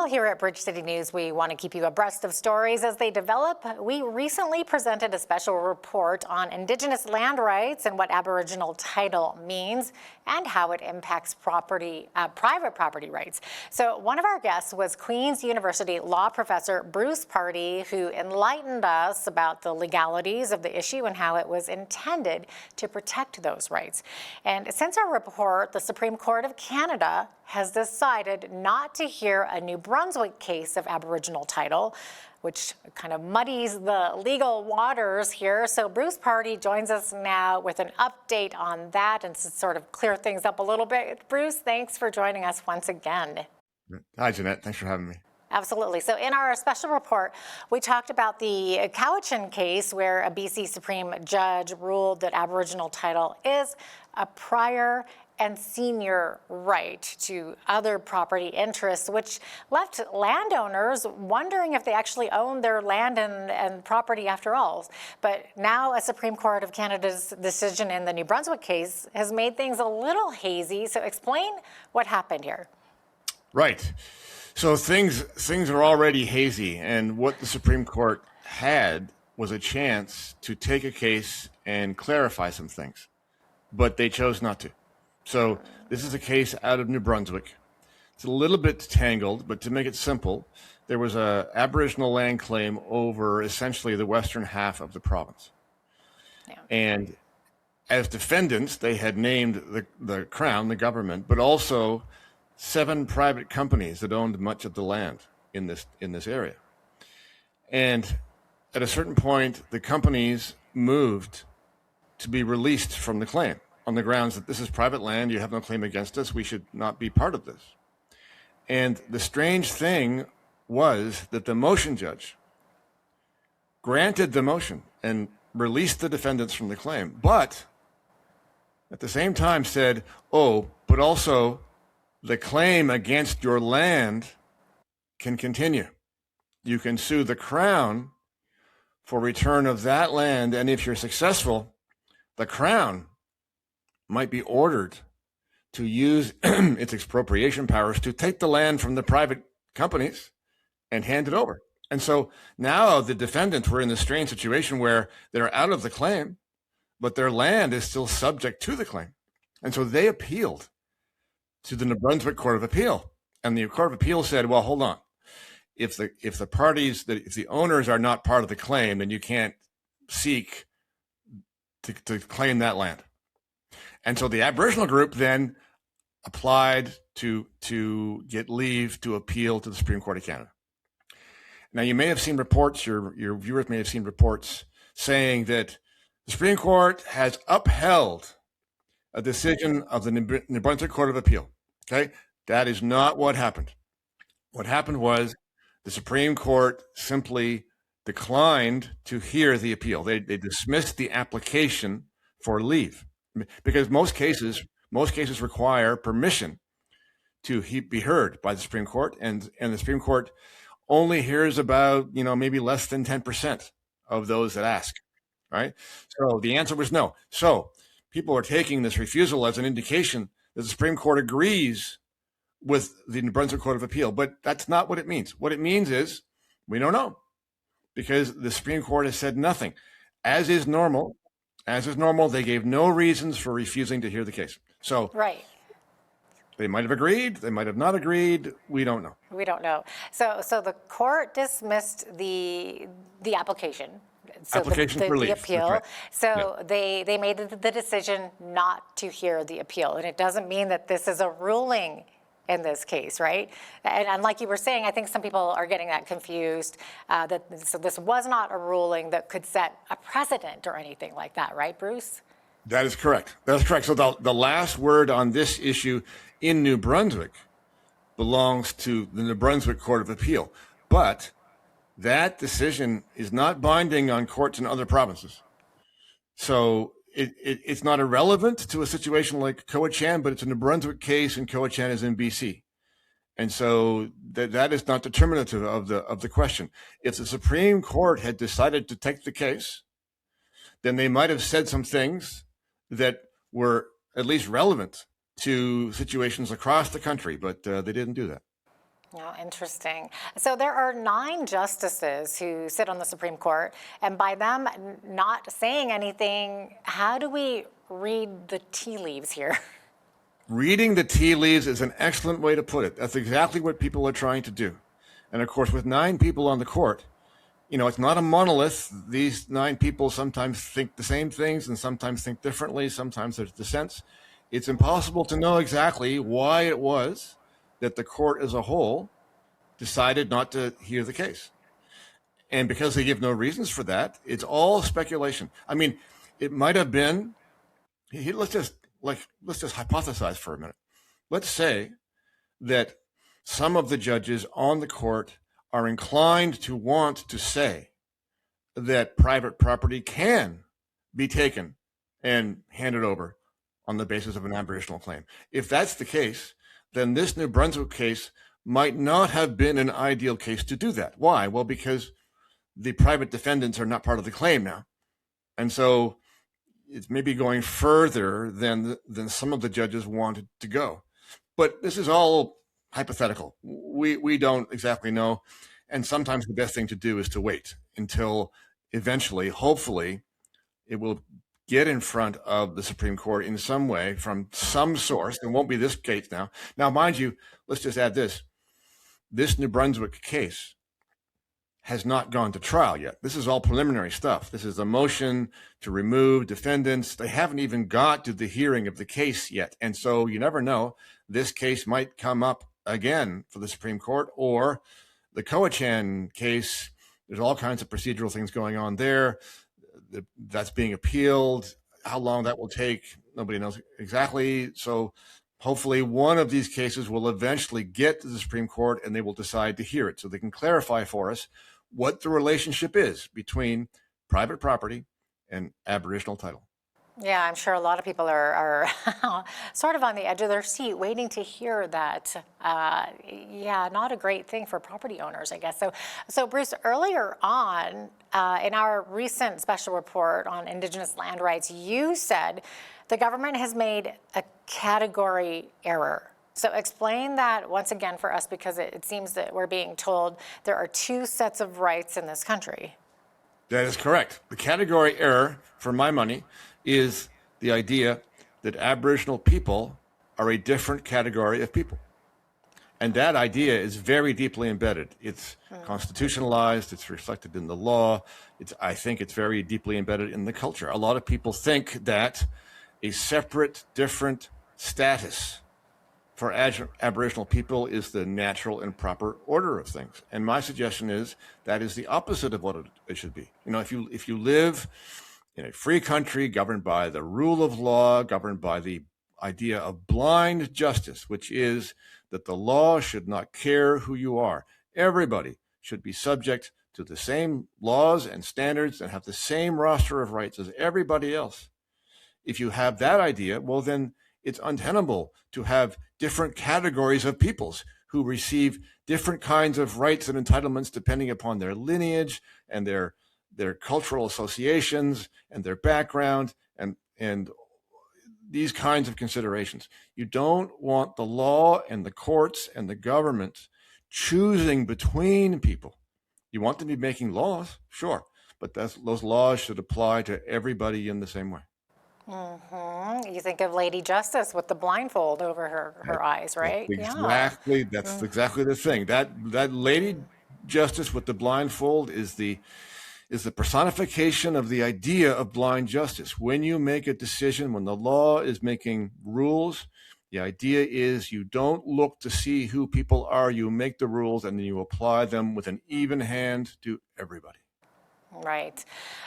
Well, here at Bridge City News, we want to keep you abreast of stories as they develop. We recently presented a special report on Indigenous land rights and what Aboriginal title means and how it impacts private property rights. So one of our guests was Queen's University law professor Bruce Pardy, who enlightened us about the legalities of the issue and how it was intended to protect those rights. And since our report, the Supreme Court of Canada has decided not to hear a New Brunswick case of Aboriginal title, which kind of muddies the legal waters here. So Bruce Pardy joins us now with an update on that and to sort of clear things up a little bit. Bruce, thanks for joining us once again. Hi, Jeanette. Thanks for having me. Absolutely. So in our special report, we talked about the Cowichan case where a BC Supreme Judge ruled that Aboriginal title is a prior and senior right to other property interests, which left landowners wondering if they actually own their land and property after all. But now a Supreme Court of Canada's decision in the New Brunswick case has made things a little hazy. So explain what happened here. Right. So things are already hazy, and what the Supreme Court had was a chance to take a case and clarify some things, but they chose not to. So this is a case out of New Brunswick. It's a little bit tangled, but to make it simple, there was a Aboriginal land claim over essentially the western half of the province. Yeah. And as defendants, they had named the Crown, the government, but also 7 private companies that owned much of the land in this area. And at a certain point, the companies moved to be released from the claim on the grounds that this is private land, you have no claim against us, we should not be part of this. And the strange thing was that the motion judge granted the motion and released the defendants from the claim, but at the same time said, oh, but also the claim against your land can continue. You can sue the Crown for return of that land, and if you're successful, the Crown might be ordered to use its expropriation powers to take the land from the private companies and hand it over. And so now the defendants were in this strange situation where they're out of the claim, but their land is still subject to the claim. And so they appealed to the New Brunswick Court of Appeal. And the Court of Appeal said, well, hold on. If the owners are not part of the claim, then you can't seek to claim that land. And so the Aboriginal group then applied to get leave to appeal to the Supreme Court of Canada. Now, you may have seen reports, your viewers may have seen reports saying that the Supreme Court has upheld a decision of the New Brunswick Court of Appeal. Okay, that is not what happened. What happened was the Supreme Court simply declined to hear the appeal. They dismissed the application for leave. Because most cases require permission to be heard by the Supreme Court, and the Supreme Court only hears about maybe less than 10% of those that ask. Right? So the answer was no. So people are taking this refusal as an indication that the Supreme Court agrees with the New Brunswick Court of Appeal, but that's not what it means. What it means is we don't know, because the Supreme Court has said nothing, as is normal. As is normal, they gave no reasons for refusing to hear the case. So right. They might have agreed, they might have not agreed, we don't know. We don't know. So the court dismissed the application. So application for leave. The appeal. Right. So yeah. They made the decision not to hear the appeal. And it doesn't mean that this is a ruling in this case, right? And like you were saying, I think some people are getting that confused, so this was not a ruling that could set a precedent or anything like that, right, Bruce? That is correct. That's correct. So the last word on this issue in New Brunswick belongs to the New Brunswick Court of Appeal. But that decision is not binding on courts in other provinces. So it's not irrelevant to a situation like Cowichan, but it's a New Brunswick case, and Cowichan is in BC. And so that is not determinative of the question. If the Supreme Court had decided to take the case, then they might have said some things that were at least relevant to situations across the country, but they didn't do that. Oh, interesting. So there are 9 justices who sit on the Supreme Court, and by them not saying anything, how do we read the tea leaves here? Reading the tea leaves is an excellent way to put it. That's exactly what people are trying to do. And of course, with 9 people on the court, it's not a monolith. These 9 people sometimes think the same things and sometimes think differently. Sometimes there's dissents. It's impossible to know exactly why it was that the court as a whole decided not to hear the case. And because they give no reasons for that, it's all speculation. I mean, it might have been, let's just hypothesize for a minute. Let's say that some of the judges on the court are inclined to want to say that private property can be taken and handed over on the basis of an Aboriginal claim. If that's the case, then this New Brunswick case might not have been an ideal case to do that. Why? Well, because the private defendants are not part of the claim now. And so it's maybe going further than some of the judges wanted to go. But this is all hypothetical. We don't exactly know. And sometimes the best thing to do is to wait until eventually, hopefully, it will get in front of the Supreme Court in some way from some source. It won't be this case now. Now, mind you, let's just add this. This New Brunswick case has not gone to trial yet. This is all preliminary stuff. This is a motion to remove defendants. They haven't even got to the hearing of the case yet. And so you never know. This case might come up again for the Supreme Court, or the Coachan case. There's all kinds of procedural things going on there. That's being appealed. How long that will take, nobody knows exactly. So hopefully one of these cases will eventually get to the Supreme Court and they will decide to hear it so they can clarify for us what the relationship is between private property and Aboriginal title. Yeah, I'm sure a lot of people are sort of on the edge of their seat waiting to hear that. Yeah, not a great thing for property owners, I guess. So Bruce, earlier on in our recent special report on Indigenous land rights, you said the government has made a category error. So explain that once again for us, because it seems that we're being told there are 2 sets of rights in this country. That is correct. The category error, for my money, is the idea that Aboriginal people are a different category of people. And that idea is very deeply embedded. It's constitutionalized, it's reflected in the law. I think it's very deeply embedded in the culture. A lot of people think that a separate, different status for Aboriginal people is the natural and proper order of things. And my suggestion is that is the opposite of what it should be. If you live in a free country governed by the rule of law, governed by the idea of blind justice, which is that the law should not care who you are. Everybody should be subject to the same laws and standards and have the same roster of rights as everybody else. If you have that idea, well, then it's untenable to have different categories of peoples who receive different kinds of rights and entitlements depending upon their lineage and their cultural associations and their background and these kinds of considerations. You don't want the law and the courts and the government choosing between people. You want them to be making laws, sure, but those laws should apply to everybody in the same way. Mm-hmm. You think of Lady Justice with the blindfold over her eyes, right? Exactly. Yeah. That's exactly the thing. That Lady Justice with the blindfold is the personification of the idea of blind justice. When you make a decision, when the law is making rules, the idea is you don't look to see who people are. You make the rules and then you apply them with an even hand to everybody. Right.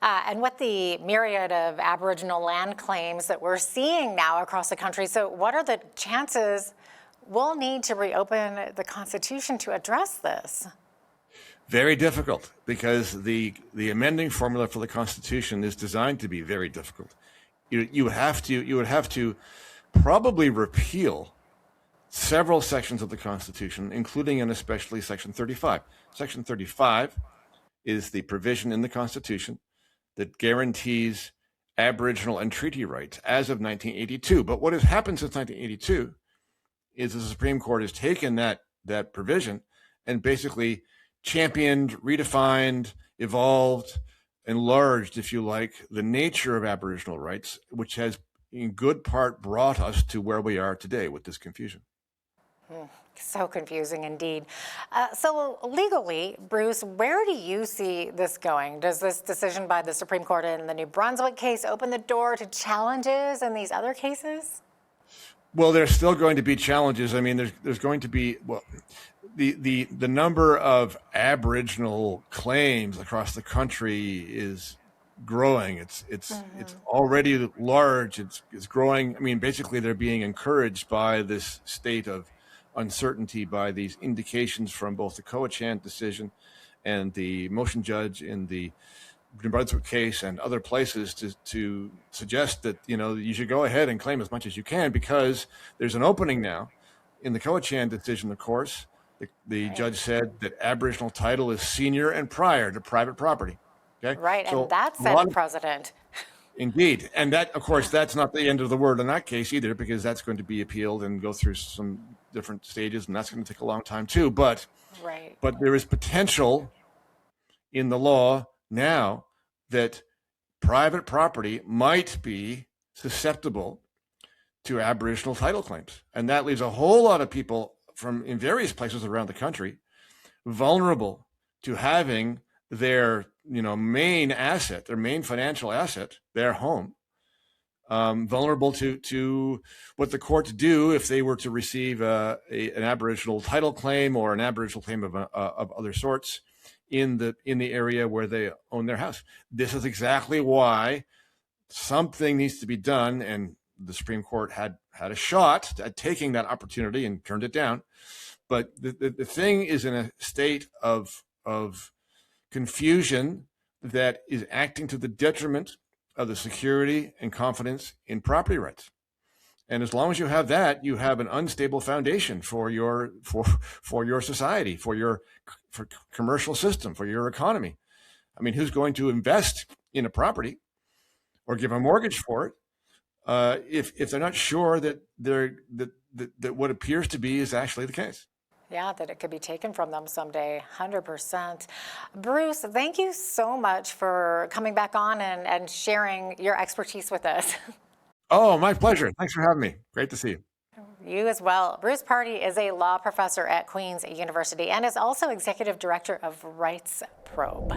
And with the myriad of Aboriginal land claims that we're seeing now across the country, so what are the chances we'll need to reopen the Constitution to address this? Very difficult, because the amending formula for the Constitution is designed to be very difficult. You would have to probably repeal several sections of the Constitution, including and especially Section 35. Section 35 is the provision in the Constitution that guarantees Aboriginal and treaty rights as of 1982. But what has happened since 1982 is the Supreme Court has taken that provision and basically championed, redefined, evolved, enlarged, if you like, the nature of Aboriginal rights, which has in good part brought us to where we are today with this confusion. So confusing indeed. So legally, Bruce, where do you see this going? Does this decision by the Supreme Court in the New Brunswick case open the door to challenges in these other cases? Well, there's still going to be challenges. I mean, there's going to be, well, the number of Aboriginal claims across the country is growing. It's already large. It's growing. I mean, basically, they're being encouraged by this state of uncertainty, by these indications from both the Coachant decision and the motion judge in the New Brunswick case and other places to suggest that, you know, you should go ahead and claim as much as you can, because there's an opening now. In the Coachant decision, of course, the judge said that Aboriginal title is senior and prior to private property. Okay? Right, So and that a set lot of- precedent. Indeed. And that, of course, that's not the end of the word in that case either, because that's going to be appealed and go through some different stages, and that's going to take a long time too. But Right. there is potential in the law now that private property might be susceptible to Aboriginal title claims. And that leaves a whole lot of people from in various places around the country vulnerable to having their main asset, their main financial asset, their home, vulnerable to what the courts do if they were to receive an Aboriginal title claim or an Aboriginal claim of other sorts in the area where they own their house. This is exactly why something needs to be done, and the Supreme Court had a shot at taking that opportunity and turned it down. But the thing is in a state of confusion that is acting to the detriment of the security and confidence in property rights. And as long as you have that, you have an unstable foundation for your society, for commercial system, for your economy. I mean, who's going to invest in a property or give a mortgage for it if they're not sure that what appears to be is actually the case? Yeah, that it could be taken from them someday, 100%. Bruce, thank you so much for coming back on and sharing your expertise with us. Oh, my pleasure. Thanks for having me. Great to see you. You as well. Bruce Pardy is a law professor at Queen's University and is also executive director of Rights Probe.